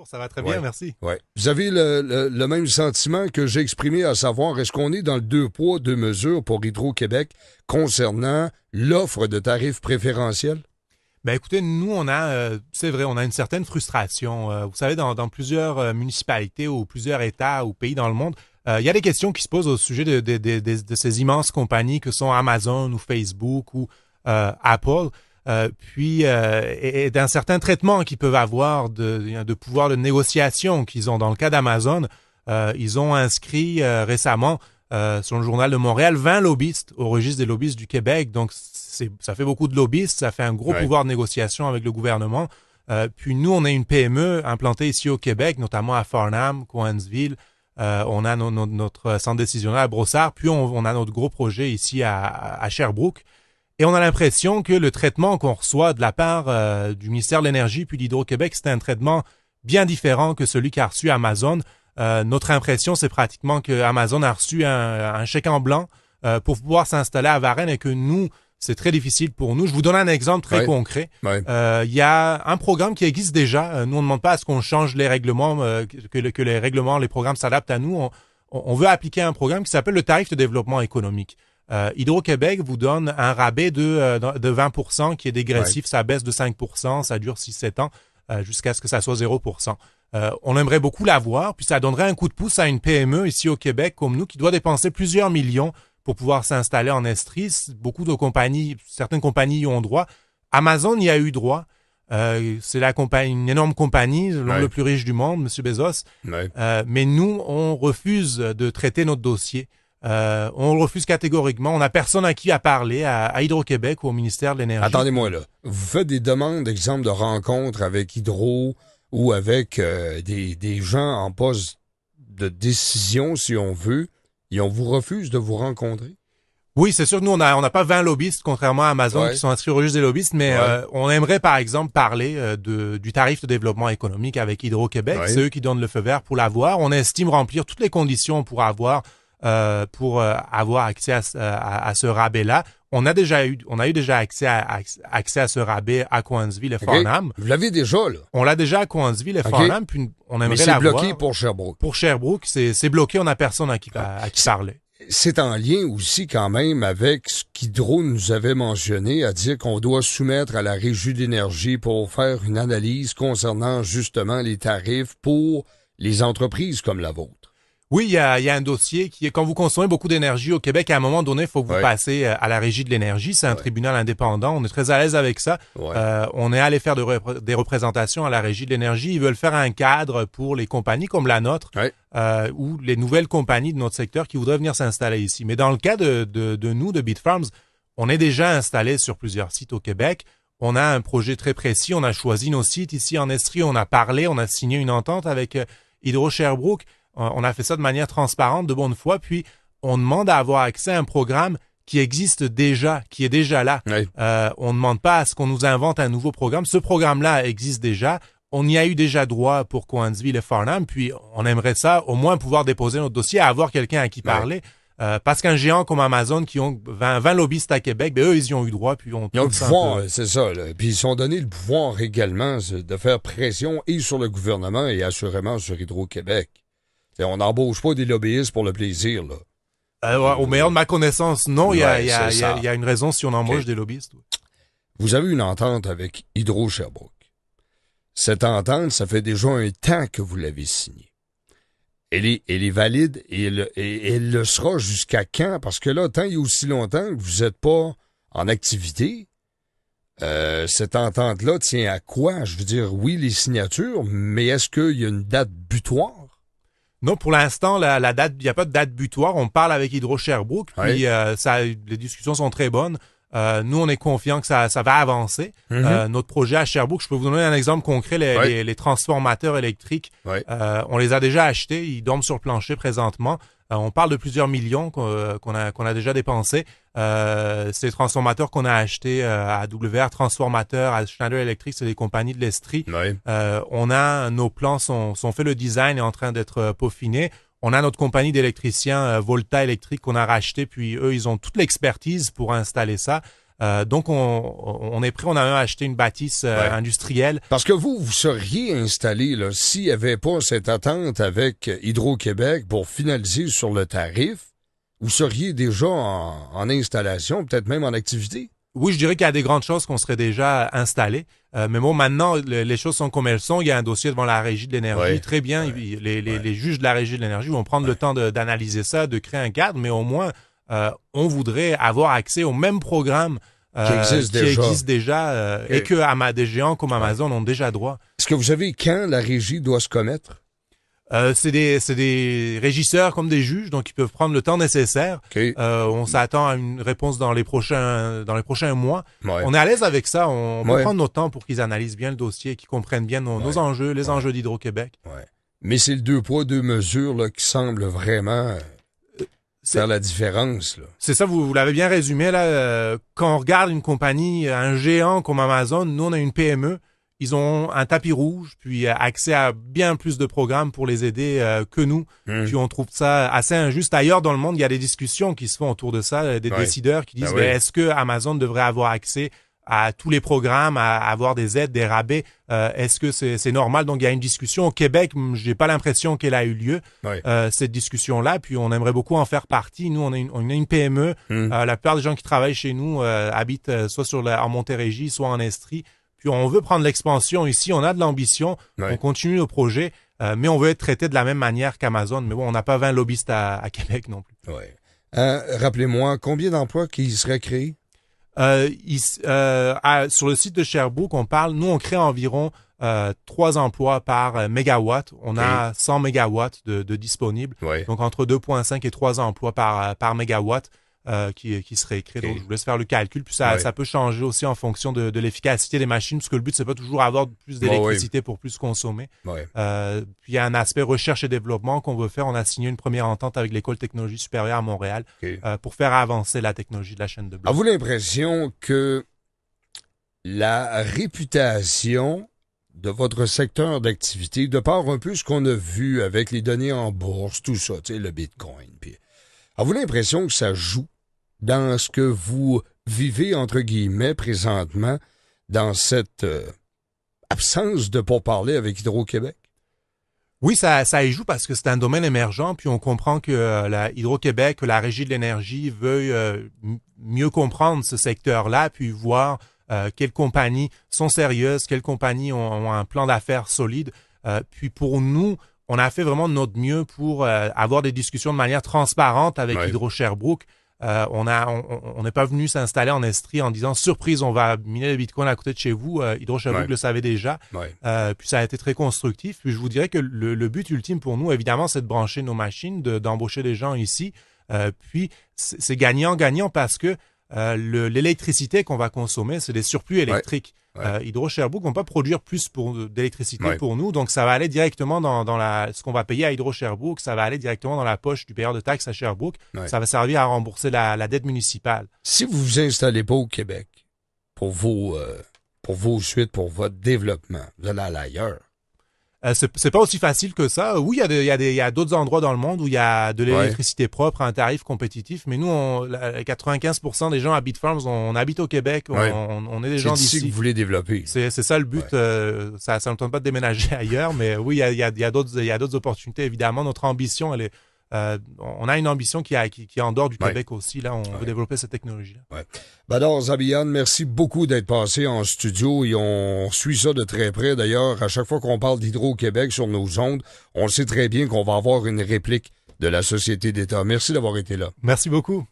Bonjour, ça va très bien, merci. Ouais. Vous avez le même sentiment que j'ai exprimé, à savoir, est-ce qu'on est dans le deux poids, deux mesures pour Hydro-Québec concernant l'offre de tarifs préférentiels? Ben écoutez, nous, c'est vrai, on a une certaine frustration. Vous savez, dans plusieurs municipalités ou plusieurs États ou pays dans le monde, il y a des questions qui se posent au sujet de ces immenses compagnies que sont Amazon ou Facebook ou Apple. Et d'un certain traitement qu'ils peuvent avoir de pouvoir de négociation qu'ils ont. Dans le cas d'Amazon, ils ont inscrit récemment sur le Journal de Montréal 20 lobbyistes au registre des lobbyistes du Québec. Donc, ça fait beaucoup de lobbyistes, ça fait un gros pouvoir de négociation avec le gouvernement. Puis nous, on est une PME implantée ici au Québec, notamment à Farnham, Cowansville. On a notre centre décisionnel à Brossard, puis on a notre gros projet ici à Sherbrooke. Et on a l'impression que le traitement qu'on reçoit de la part du ministère de l'Énergie puis d'Hydro-Québec, c'est un traitement bien différent que celui qu'a reçu Amazon. Notre impression, c'est pratiquement que Amazon a reçu un chèque en blanc pour pouvoir s'installer à Varennes et que nous, c'est très difficile pour nous. Je vous donne un exemple très concret. Il y a un programme qui existe déjà. Nous, on ne demande pas à ce qu'on change les règlements, que les règlements, les programmes s'adaptent à nous. On veut appliquer un programme qui s'appelle le tarif de développement économique. Hydro-Québec vous donne un rabais de 20% qui est dégressif. Ça baisse de 5%, ça dure 6-7 ans jusqu'à ce que ça soit 0%. On aimerait beaucoup l'avoir, puis ça donnerait un coup de pouce à une PME ici au Québec comme nous qui doit dépenser plusieurs millions pour pouvoir s'installer en Estrie. Beaucoup de compagnies, certaines compagnies y ont droit. Amazon y a eu droit. C'est une énorme compagnie, l'homme le plus riche du monde, M. Bezos. Mais nous, on refuse de traiter notre dossier. On le refuse catégoriquement. On n'a personne à qui à parler à Hydro-Québec ou au ministère de l'Énergie. Attendez-moi là. Vous faites des demandes, exemple, de rencontres avec Hydro ou avec des gens en poste de décision, si on veut, et on vous refuse de vous rencontrer? Oui, c'est sûr que nous, on n'a pas 20 lobbyistes, contrairement à Amazon, qui sont inscrits au registre des lobbyistes, mais on aimerait, par exemple, parler du tarif de développement économique avec Hydro-Québec. C'est eux qui donnent le feu vert pour l'avoir. On estime remplir toutes les conditions pour avoir accès à ce rabais-là. On a eu déjà accès à ce rabais à Cowansville et Farnham. Vous l'avez déjà, là? On l'a déjà à Cowansville et Farnham, puis on aimerait l'avoir. Mais c'est bloqué pour Sherbrooke. Pour Sherbrooke, c'est bloqué, on n'a personne à qui parler. C'est en lien aussi quand même avec ce qu'Hydro nous avait mentionné, à dire qu'on doit soumettre à la Régie d'énergie pour faire une analyse concernant justement les tarifs pour les entreprises comme la vôtre. Oui, il y a un dossier qui est, quand vous consommez beaucoup d'énergie au Québec, à un moment donné, il faut que vous passiez à la Régie de l'énergie. C'est un tribunal indépendant. On est très à l'aise avec ça. On est allé faire des représentations à la Régie de l'énergie. Ils veulent faire un cadre pour les compagnies comme la nôtre ou les nouvelles compagnies de notre secteur qui voudraient venir s'installer ici. Mais dans le cas de nous, de Bitfarms, on est déjà installé sur plusieurs sites au Québec. On a un projet très précis. On a choisi nos sites ici en Estrie. On a parlé, on a signé une entente avec Hydro-Sherbrooke. On a fait ça de manière transparente, de bonne foi, puis on demande à avoir accès à un programme qui existe déjà, qui est déjà là. On ne demande pas à ce qu'on nous invente un nouveau programme. Ce programme-là existe déjà. On y a eu déjà droit pour Cowansville et Farnham, puis on aimerait ça, au moins pouvoir déposer notre dossier, avoir quelqu'un à qui parler. Parce qu'un géant comme Amazon, qui ont 20 lobbyistes à Québec, eux, ils y ont eu droit. Puis ils ont le pouvoir, c'est ça. Là. Puis ils sont donné le pouvoir également de faire pression et sur le gouvernement et assurément sur Hydro-Québec. On n'embauche pas des lobbyistes pour le plaisir, là. Au meilleur de ma connaissance, non. Il y a une raison si on embauche des lobbyistes. Vous avez une entente avec Hydro-Sherbrooke. Cette entente, ça fait déjà un temps que vous l'avez signée. Elle est valide et elle le sera jusqu'à quand? Parce que là, tant il y a aussi longtemps que vous n'êtes pas en activité, cette entente-là tient à quoi? Je veux dire, oui, les signatures, mais est-ce qu'il y a une date butoir? Non, pour l'instant, la date, il n'y a pas de date butoir. On parle avec Hydro-Sherbrooke, puis les discussions sont très bonnes. Nous, on est confiants que ça va avancer. Notre projet à Sherbrooke, je peux vous donner un exemple concret, les transformateurs électriques. On les a déjà achetés, ils dorment sur le plancher présentement. On parle de plusieurs millions qu'on a déjà dépensés. Ces transformateurs qu'on a achetés à WR Transformateur, à Schneider Electric, c'est des compagnies de l'Estrie. Nos plans sont faits, le design est en train d'être peaufiné. On a notre compagnie d'électriciens Volta Électrique qu'on a racheté, puis eux, ils ont toute l'expertise pour installer ça. Donc, on est prêt. On a même acheté une bâtisse industrielle. Parce que vous seriez installé, là, s'il n'y avait pas cette attente avec Hydro-Québec pour finaliser sur le tarif, vous seriez déjà en installation, peut-être même en activité? Oui, je dirais qu'il y a des grandes chances qu'on serait déjà installé. Mais bon, maintenant, les choses sont comme elles sont. Il y a un dossier devant la Régie de l'énergie. Très bien. Les juges de la Régie de l'énergie vont prendre le temps d'analyser ça, de créer un cadre, mais au moins, on voudrait avoir accès au même programme qui existe déjà et que des géants comme Amazon ont déjà droit. Est-ce que vous savez quand la Régie doit se commettre? C'est des régisseurs comme des juges, donc ils peuvent prendre le temps nécessaire. On s'attend à une réponse dans les prochains mois. On est à l'aise avec ça. On peut prendre notre temps pour qu'ils analysent bien le dossier, qu'ils comprennent bien nos enjeux, les enjeux d'Hydro-Québec. Mais c'est le 2 poids, 2 mesures là, qui semble vraiment faire la différence. Là. C'est ça, vous l'avez bien résumé. Là, quand on regarde une compagnie, un géant comme Amazon, nous on a une PME. Ils ont un tapis rouge, puis accès à bien plus de programmes pour les aider que nous. Puis on trouve ça assez injuste. Ailleurs dans le monde, il y a des discussions qui se font autour de ça, des décideurs qui disent est-ce que Amazon devrait avoir accès à tous les programmes, à avoir des aides, des rabais? Est-ce que c'est normal? Donc il y a une discussion. Au Québec, j'ai pas l'impression qu'elle a eu lieu, cette discussion-là. Puis on aimerait beaucoup en faire partie. Nous, on a une PME. La plupart des gens qui travaillent chez nous habitent soit en Montérégie, soit en Estrie. Puis on veut prendre l'expansion ici, on a de l'ambition, on continue nos projets, mais on veut être traité de la même manière qu'Amazon. Mais bon, on n'a pas 20 lobbyistes à Québec non plus. Rappelez-moi, combien d'emplois qui seraient créés? Sur le site de Sherbrooke, on crée environ 3 emplois par mégawatt. On a 100 mégawatts de disponibles. Donc entre 2,5 et 3 emplois par mégawatt. Qui serait écrit. Donc, je vous laisse faire le calcul. Puis ça peut changer aussi en fonction de l'efficacité des machines, parce que le but, c'est pas toujours avoir plus d'électricité pour plus consommer. Puis il y a un aspect recherche et développement qu'on veut faire. On a signé une première entente avec l'École de technologie supérieure à Montréal pour faire avancer la technologie de la chaîne de blocs. Avez-vous l'impression que la réputation de votre secteur d'activité, de par un peu ce qu'on a vu avec les données en bourse, tout ça, tu sais, le Bitcoin, puis avez-vous l'impression que ça joue dans ce que vous vivez, entre guillemets, présentement, dans cette absence de pourparlers avec Hydro-Québec? Oui, ça y joue parce que c'est un domaine émergent, puis on comprend que la Hydro-Québec, que la Régie de l'énergie veut mieux comprendre ce secteur-là, puis voir quelles compagnies sont sérieuses, quelles compagnies ont un plan d'affaires solide. Puis pour nous, on a fait vraiment de notre mieux pour avoir des discussions de manière transparente avec Hydro-Sherbrooke. On n'est pas venu s'installer en Estrie en disant surprise, on va miner le Bitcoin à côté de chez vous. Hydro-Sherbrooke le savait déjà. Puis ça a été très constructif. Puis je vous dirais que le but ultime pour nous, évidemment, c'est de brancher nos machines, d'embaucher des gens ici. Puis c'est gagnant-gagnant parce que l'électricité qu'on va consommer, c'est des surplus électriques. Hydro-Sherbrooke ne vont pas produire plus d'électricité pour nous, donc ça va aller directement dans ce qu'on va payer à Hydro-Sherbrooke, ça va aller directement dans la poche du payeur de taxes à Sherbrooke, ça va servir à rembourser la dette municipale. Si vous vous installez pas au Québec pour vos suites, pour votre développement, vous allez aller ailleurs. C'est pas aussi facile que ça. Oui, il y a d'autres endroits dans le monde où il y a de l'électricité propre à un tarif compétitif, mais nous, 95% des gens à Bitfarms, on habite au Québec, on est des gens d'ici. C'est ici que vous voulez développer. C'est ça le but. Ça ne tente pas de déménager ailleurs, mais oui, il y a d'autres opportunités. Évidemment, notre ambition, elle est on a une ambition qui est en dehors du Québec aussi. Là, on veut développer cette technologie-là. Badar Zabian, merci beaucoup d'être passé en studio et on suit ça de très près. D'ailleurs, à chaque fois qu'on parle d'Hydro-Québec sur nos ondes, on sait très bien qu'on va avoir une réplique de la Société d'État. Merci d'avoir été là. Merci beaucoup.